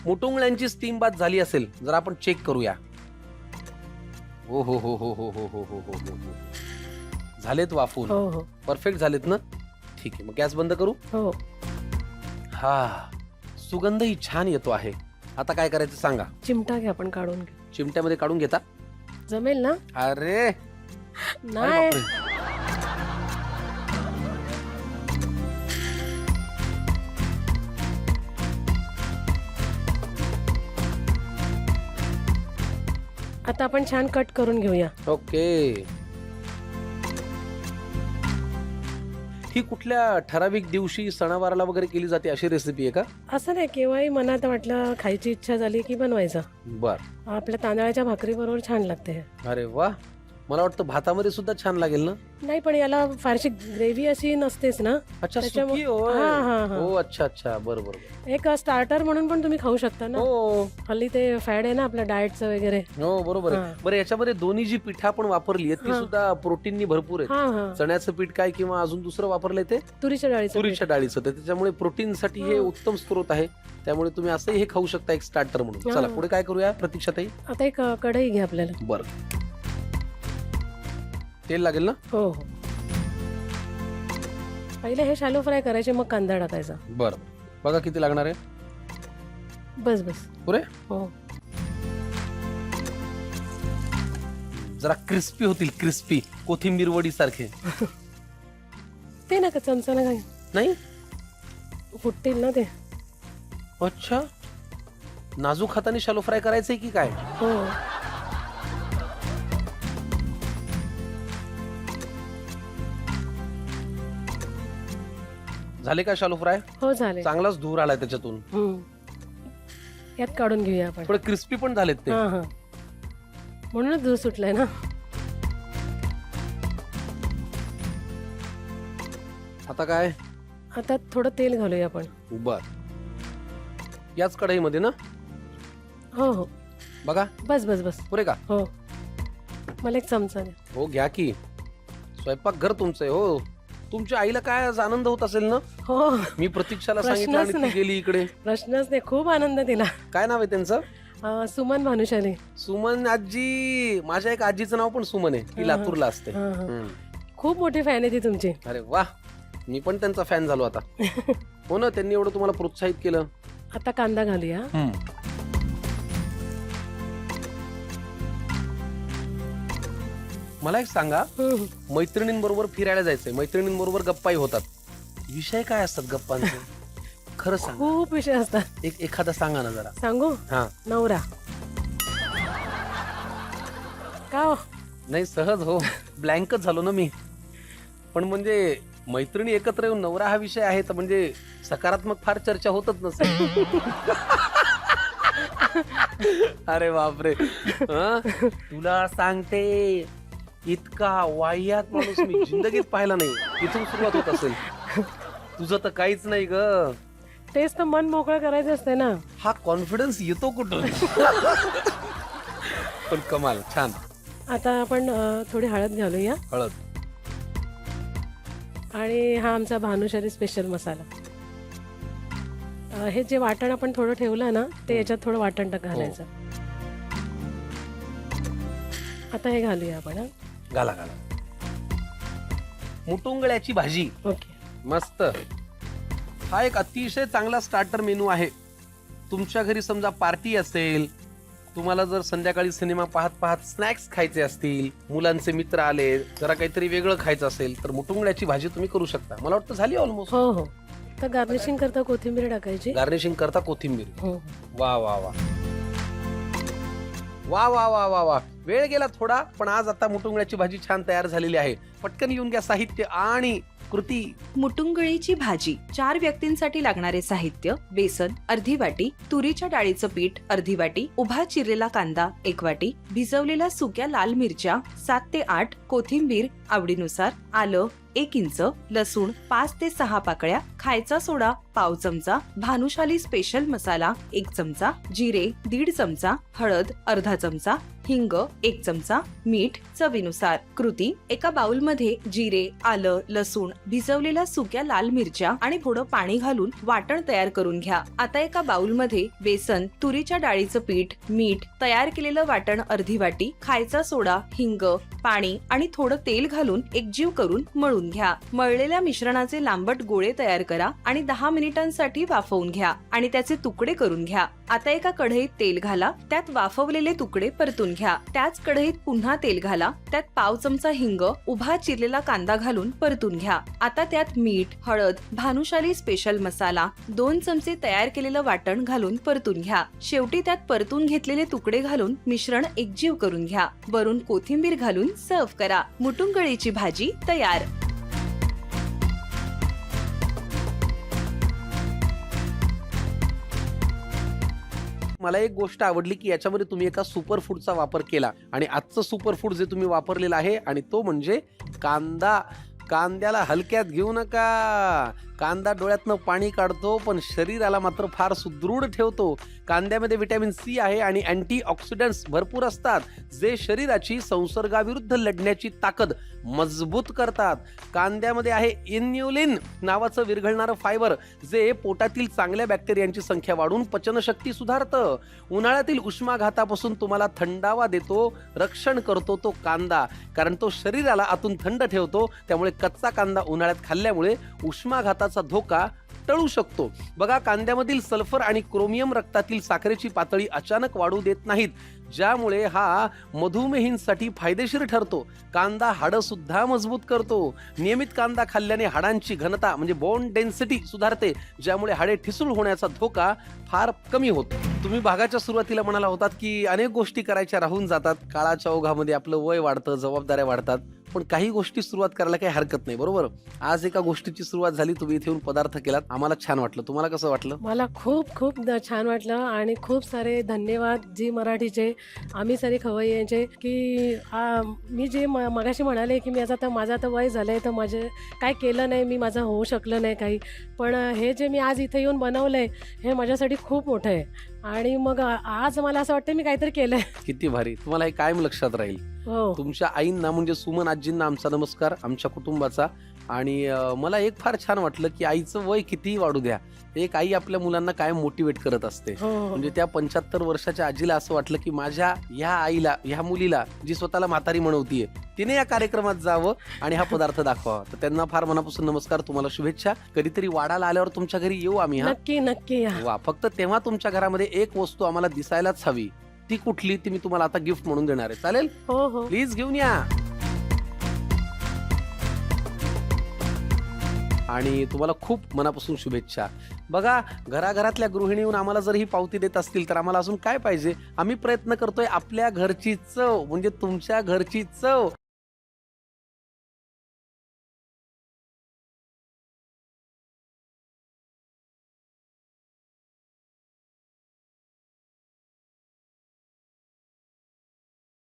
मुटुंगळ्यांची steam बात झाली असेल जर आपण चेक करूया. हो हो हो हो हो हो हो हो हो हो झालेत वाफून. हो हो परफेक्ट झालेत ना. ठीक आहे, मग गॅस बंद करू. हो. हा, सुगंधही छान येतो आहे. आता काय करायचं सांगा. चिमटा घ्या, आपण काढून घे. चिमट्यामध्ये काढून घेता. जमेल ना? अरे अरे नाही. बापरे. आता आपण छान कट करून घेऊया. ओके. ही कुठल्या ठराविक दिवशी सणावाराला वगैरे केली जाते अशी रेसिपी आहे का? असं नाही, केव्हाही मनात वाटलं खायची इच्छा झाली की बनवायचं. बर. आपल्या तांदळाच्या भाकरी बरोबर छान लागते हे. अरे वा, मला वाटतं भातामध्ये सुद्धा छान लागेल ना. नाही, पण याला फारशी ग्रेव्ही अशी नसतेच ना. अच्छा, त्याच्यामुळे- सुकी होय. हा, हा, हा. हो, अच्छा अच्छा, बरोबर. एक स्टार्टर म्हणून पण तुम्ही खाऊ शकता ना. हो हल्ली ते फॅड आहे ना आपल्या डाएटचं वगैरे. हो, बरोबर आहे. हा. बरं, याच्यामध्ये दोन्ही जी पीठ आपण वापरली आहेत ती हा. सुद्धा प्रोटीननी भरपूर आहे. हा हा. चण्याचं पीठ काय किंवा अजून दुसरं वापरलंय ते तुरीच्या डाळीचं तुरीच्या डाळीचं, तर त्याच्यामुळे प्रोटीनसाठी हे हा. उत्तम स्रोत आहे. त्यामुळे तुम्ही असंही हे खाऊ शकता एक स्टार्टर म्हणून. हा. चला पुढे काय करूया प्रतीक्षाताई. पीठ. आता एक कढई घ्या आपल्याला. बरं, तेल लागेल ना. हो हो. पहिले हे शॅलो फ्राय करायचे, मग कांदा टाकायचा. बरं, बघा किती लागणार आहे. बस बस. पुरे. हो. जरा क्रिस्पी होतील, क्रिस्पी कोथिंबीर वडी सारखे. ते नका चमचा नका, नाही. फुटतील ना ते. अच्छा, नाजूक हाताने शालो फ्राय करायचंय की काय? हो. झाले का शालो फ्राय? हो झाले. चांगलाच धूर आलाय त्याच्यातून. यात काढून घेऊया आपण. थोडे क्रिस्पी पण झालेत ते. हा हा. म्हणूनच दूध सुटलाय ना. आता काय? आता थोडं तेल घालूया आपण. बर, याच कढईमध्ये ना. हो हो. बघा बस बस बस. पुरे का? हो. मला एक चमचा द्या. हो घ्या की, स्वयंपाक घर तुमचं आहे. हो, तुमच्या आईला काय आज आनंद होत असेल ना. हो. मी प्रतीक्षाला सांगितलं आणि प्रश्नच ती गेली इकडे. प्रश्नच नाही, खूप आनंद दिला. काय नाव आहे त्यांचं? सुमन भानुशाली. सुमन आजी. माझ्या एक आजीचं नाव पण सुमन आहे, ती हा. लातूरला असते. हा, हा. हम्म. खूप मोठी फॅन आहे ती तुमची. अरे वा, मी पण त्यांचा फॅन झालो आता. हो ना, त्यांनी एवढं तुम्हाला प्रोत्साहित केलं. आता कांदा घालूया. मला एक सांगा, मैत्रिणींबरोबर फिरायला जायचंय, मैत्रिणींबरोबर गप्पाही होतात, विषय काय असतात गप्पांचे? खरं सांग. खूप विषय असतात. एखादा सांगा ना जरा. सांगू? हा. नवरा. का हो? नाही, सहज हो, ब्लँकच झालो ना मी. पण म्हणजे मैत्रिणी एकत्र येऊन नवरा हा विषय आहे तर म्हणजे सकारात्मक फार चर्चा होतच नसेल. अरे बापरे. तुला सांगते, इतका वाह्यात माणूस मी जिंदगीत पाहिला नाही. इथून सुरुवात होत असेल. तुझं तर काहीच नाही ग. तेच तर, मन मोकळं करायचं असते ना. हा कॉन्फिडन्स येतो कुठून? पण कमाल, छान. आता आपण थोडी हळद घालूया. हळद. आणि हा आमचा भानुशाली स्पेशल मसाला. हे जे वाटण आपण थोडं ठेवलं ना, ते याच्यात थोडं वाटण घालायचं. आता हे घालूया आपण. घाला घाला. मुटुंगळ्याची भाजी. ओके. मस्त. हा एक अतिशय चांगला स्टार्टर मेनू आहे. तुमच्या घरी समजा पार्टी असेल, तुम्हाला जर संध्याकाळी सिनेमा पाहत पाहत स्नॅक्स खायचे असतील, मुलांचे मित्र आले, जरा काहीतरी वेगळं खायचं असेल, तर मुटुंगळ्याची भाजी तुम्ही करू शकता. मला वाटतं झाली ऑलमोस्ट. हो हो. तर गार्निशिंग करता कोथिंबीर टाकायची. गार्निशिंग करता कोथिंबीर. हो. वा वा वा वा वा वा वा वा. वेळ गेला थोडा, पण आज आता मुटुंगळ्याची भाजी छान तयार झालेली आहे. पटकन येऊन घ्या साहित्य आणि कृती. मुटुंगळीची भाजी. 4 व्यक्तींसाठी लागणारे साहित्य: बेसन अर्धी वाटी, तुरीच्या डाळीचं पीठ अर्धी वाटी, उभा चिरलेला कांदा 1 वाटी, भिजवलेल्या सुक्या लाल मिरच्या 7 ते 8, कोथिंबीर आवडीनुसार, आलं 1 इंच, लसूण 5 ते 6 पाकळ्या, खायचा सोडा पाव चमचा, भानुशाली स्पेशल मसाला 1 चमचा, जिरे 1.5 चमचा, हळद अर्धा चमचा, हिंग 1 चमचा, मीठ चवीनुसार. कृती: एका बाउल मध्ये जिरे, आलं, लसूण, भिजवलेल्या सुक्या लाल मिरच्या आणि थोडं पाणी घालून वाटण तयार करून घ्या. आता एका बाउल मध्ये बेसन, तुरीच्या डाळीचं पीठ, मीठ, तयार केलेलं वाटण अर्धी वाटी, खायचा सोडा, हिंग, पाणी आणि थोडं तेल घालून एकजीव करून मळून घ्या. मळलेल्या मिश्रणाचे लांबट गोळे तयार करा आणि 10 मिनिटांसाठी वाफवून घ्या आणि त्याचे तुकडे करून घ्या. आता एका कढईत तेल घाला, त्यात वाफवलेले तुकडे परतून घ्या. त्याच कढईत पुन्हा तेल घाला, त्यात पाव चमचा हिंग, उभा चिरलेला कांदा घालून परतून घ्या. आता त्यात मीठ, हळद, भानुशाली स्पेशल मसाला, 2 चमचे तयार केलेलं वाटण घालून परतून घ्या. शेवटी त्यात परतून घेतलेले तुकडे घालून मिश्रण एकजीव करून घ्या. वरून कोथिंबीर घालून सर्व्ह करा. मुटुंगळीची भाजी तयार. मला एक गोष्ट आवडली की याच्यामध्ये तुम्ही एका सुपर फूडचा वापर केला आणि आजचं सुपर फूड जे तुम्ही वापरलेलं आहे आणि तो म्हणजे कांदा. कांद्याला हलक्यात घेऊ नका. कांदा डोळ्यातनं पाणी काढतो पण शरीराला मात्र फार सुदृढ ठेवतो. कांद्यामध्ये व्हिटॅमिन सी आहे आणि अँटीऑक्सिडंट्स भरपूर असतात जे शरीराची संसर्गाविरुद्ध लढण्याची ताकद मजबूत करतात. कांद्यामध्ये आहे इन्युलिन नावाचं विरघळणारं फायबर जे पोटातील चांगल्या बॅक्टेरियांची संख्या वाढून पचनशक्ती सुधारतं. उन्हाळ्यातील उष्माघातापासून तुम्हाला थंडावा देतो, रक्षण करतो तो कांदा, कारण तो शरीराला आतून थंड ठेवतो. त्यामुळे कच्चा कांदा उन्हाळ्यात खाल्ल्यामुळे उष्माघाताचा धोका टळू शकतो. बघा, कांद्यामधील सल्फर आणि क्रोमियम रक्तातील साखरेची पातळी अचानक वाढू देत नाहीत, ज्यामुळे हा मधुमेहींसाठी फायदेशीर ठरतो. कांदा हाडं सुद्धा मजबूत करतो. नियमित कांदा खाल्ल्याने हाडांची घनता म्हणजे बोन डेन्सिटी सुधारते, ज्यामुळे हाडे ठिसूळ होण्याचा धोका फार कमी होतो. तुम्ही भागाच्या सुरुवातीला म्हणाला होतात की अनेक गोष्टी करायच्या राहून जातात. काळाच्या ओघामध्ये आपलं वय वाढतं, जबाबदाऱ्या वाढतात, पण काही गोष्टी सुरुवात करायला काही हरकत नाही, बरोबर? आज एका गोष्टीची सुरुवात झाली, तुम्ही इथे येऊन पदार्थ केलात, आम्हाला छान वाटलं. तुम्हाला कसं वाटलं? मला खूप खूप छान वाटलं आणि खूप सारे धन्यवाद जी मराठीचे, आम्ही सारे खवय्यांचे की मी जे मगाशी म्हणाले की मी आता माझं आता वय झालंय तर माझे काय केलं नाही मी, माझं होऊ शकलं नाही काही, पण हे जे मी आज इथे येऊन बनवलंय हे माझ्यासाठी खूप मोठं आहे आणि मग आज मला असं वाटतं मी काहीतरी केलंय. किती भारी. तुम्हाला हे कायम लक्षात राहील. हो, तुमच्या आईंना म्हणजे सुमन आजींना आमचा नमस्कार, आमच्या कुटुंबाचा. आणि मला एक फार छान वाटलं की आईचं वय कितीही वाढू द्या, एक आई आपल्या मुलांना कायम मोटिवेट करत असते. हो, म्हणजे त्या 75 वर्षाच्या आजीला असं वाटलं की माझ्या ह्या आईला, ह्या मुलीला जी स्वतःला म्हातारी म्हणवतीये, तिने या कार्यक्रमात जावं आणि हा पदार्थ दाखवावा. तर त्यांना फार मनापासून नमस्कार, तुम्हाला शुभेच्छा. कधीतरी वाडाला आल्यावर तुमच्या घरी येऊ आम्ही. हा, नक्की नक्की या. वा. फक्त तेव्हा तुमच्या घरामध्ये एक वस्तू आम्हाला दिसायलाच हवी. ती कुठली ती मी तुम्हाला आता गिफ्ट म्हणून देणार आहे. चालेल? हो हो, प्लीज घेऊन या. आणि तुम्हाला खूप मनापासून शुभेच्छा. बघा, घराघरातल्या गृहिणी येऊन आम्हाला जर ही पावती देत असतील तर आम्हाला अजून काय पाहिजे? आम्ही प्रयत्न करतोय आपल्या घरची चव म्हणजे तुमच्या घरची चव